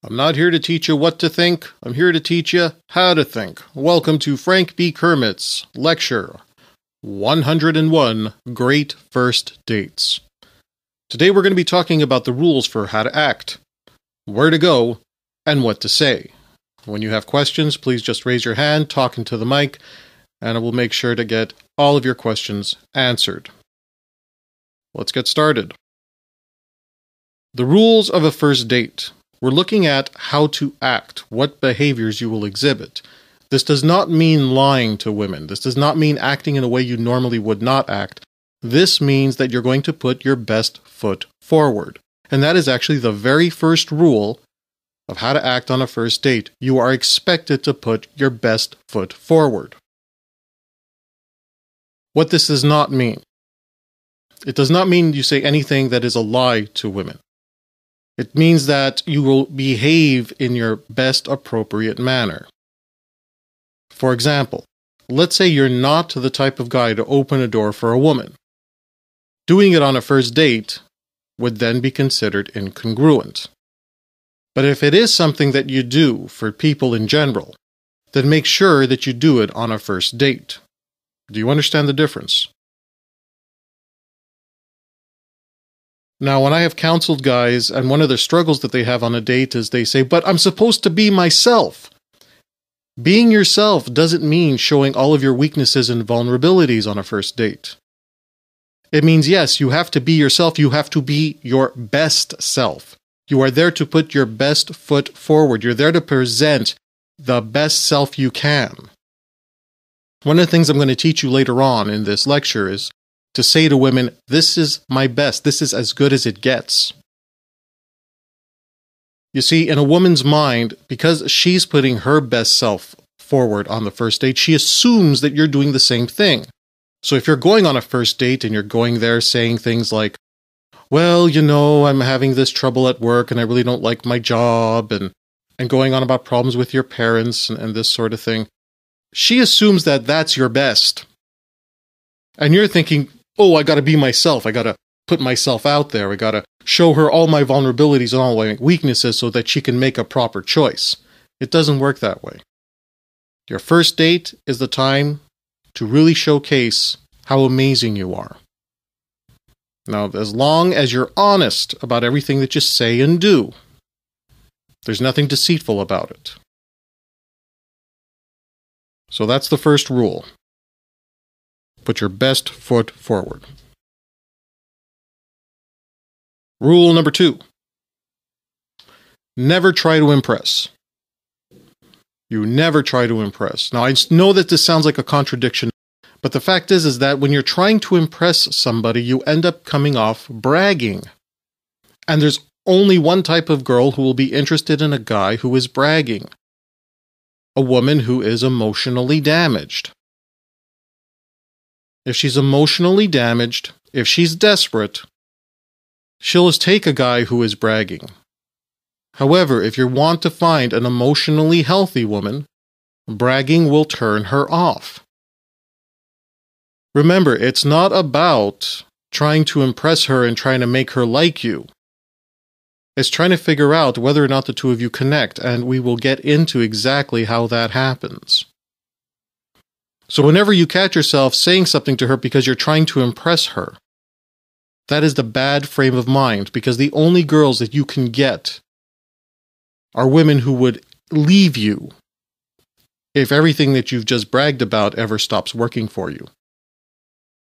I'm not here to teach you what to think. I'm here to teach you how to think. Welcome to Frank B Kermit's lecture 101 Great First Dates. Today we're going to be talking about the rules for how to act, where to go, and what to say. When you have questions, please just raise your hand, talk into the mic, and I will make sure to get all of your questions answered. Let's get started. The rules of a first date. We're looking at how to act, what behaviors you will exhibit. This does not mean lying to women. This does not mean acting in a way you normally would not act. This means that you're going to put your best foot forward. And that is actually the very first rule of how to act on a first date. You are expected to put your best foot forward. What this does not mean. It does not mean you say anything that is a lie to women. It means that you will behave in your best appropriate manner. For example, let's say you're not the type of guy to open a door for a woman. Doing it on a first date would then be considered incongruent. But if it is something that you do for people in general, then make sure that you do it on a first date. Do you understand the difference? Now, when I have counseled guys, and one of the struggles that they have on a date is they say, but I'm supposed to be myself. Being yourself doesn't mean showing all of your weaknesses and vulnerabilities on a first date. It means, yes, you have to be yourself. You have to be your best self. You are there to put your best foot forward. You're there to present the best self you can. One of the things I'm going to teach you later on in this lecture is to say to women, this is my best, this is as good as it gets. You see, in a woman's mind, because she's putting her best self forward on the first date, she assumes that you're doing the same thing. So if you're going on a first date and you're going there saying things like, well, you know, I'm having this trouble at work and I really don't like my job, and going on about problems with your parents and this sort of thing, she assumes that that's your best. And you're thinking, oh, I got to be myself. I got to put myself out there. I got to show her all my vulnerabilities and all my weaknesses so that she can make a proper choice. It doesn't work that way. Your first date is the time to really showcase how amazing you are. Now, as long as you're honest about everything that you say and do, there's nothing deceitful about it. So that's the first rule. Put your best foot forward. Rule number 2. Never try to impress. You never try to impress. Now, I know that this sounds like a contradiction, but the fact is that when you're trying to impress somebody, you end up coming off bragging. And there's only one type of girl who will be interested in a guy who is bragging. A woman who is emotionally damaged. If she's emotionally damaged, if she's desperate, she'll just take a guy who is bragging. However, if you want to find an emotionally healthy woman, bragging will turn her off. Remember, it's not about trying to impress her and trying to make her like you. It's trying to figure out whether or not the two of you connect, and we will get into exactly how that happens. So whenever you catch yourself saying something to her because you're trying to impress her, that is the bad frame of mind, because the only girls that you can get are women who would leave you if everything that you've just bragged about ever stops working for you.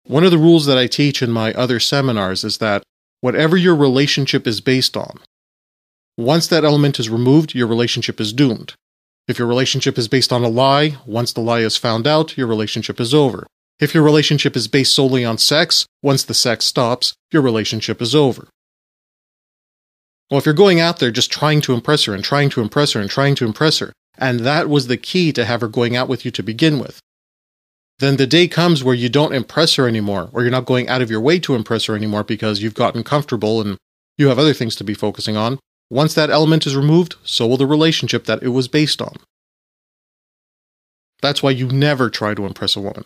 One of the rules that I teach in my other seminars is that whatever your relationship is based on, once that element is removed, your relationship is doomed. If your relationship is based on a lie, once the lie is found out, your relationship is over. If your relationship is based solely on sex, once the sex stops, your relationship is over. Well, if you're going out there just trying to impress her and trying to impress her and trying to impress her, and that was the key to have her going out with you to begin with, then the day comes where you don't impress her anymore, or you're not going out of your way to impress her anymore because you've gotten comfortable and you have other things to be focusing on. Once that element is removed, so will the relationship that it was based on. That's why you never try to impress a woman.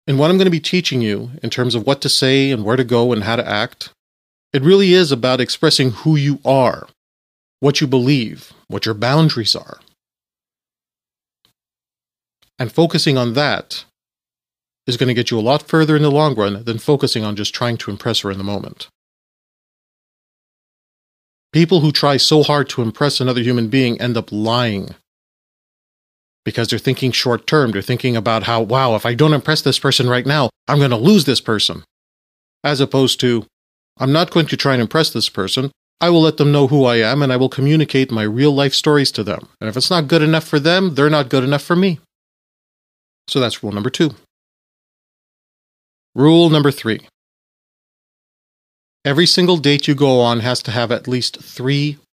And what I'm going to be teaching you in terms of what to say and where to go and how to act It really is about expressing who you are, what you believe, what your boundaries are. And focusing on that is going to get you a lot further in the long run than focusing on just trying to impress her in the moment. People who try so hard to impress another human being end up lying. Because they're thinking short term. They're thinking about how, wow, if I don't impress this person right now, I'm going to lose this person. As opposed to, I'm not going to try and impress this person. I will let them know who I am, and I will communicate my real life stories to them. And if it's not good enough for them, they're not good enough for me. So that's rule number 2. Rule number 3. Every single date you go on has to have at least 3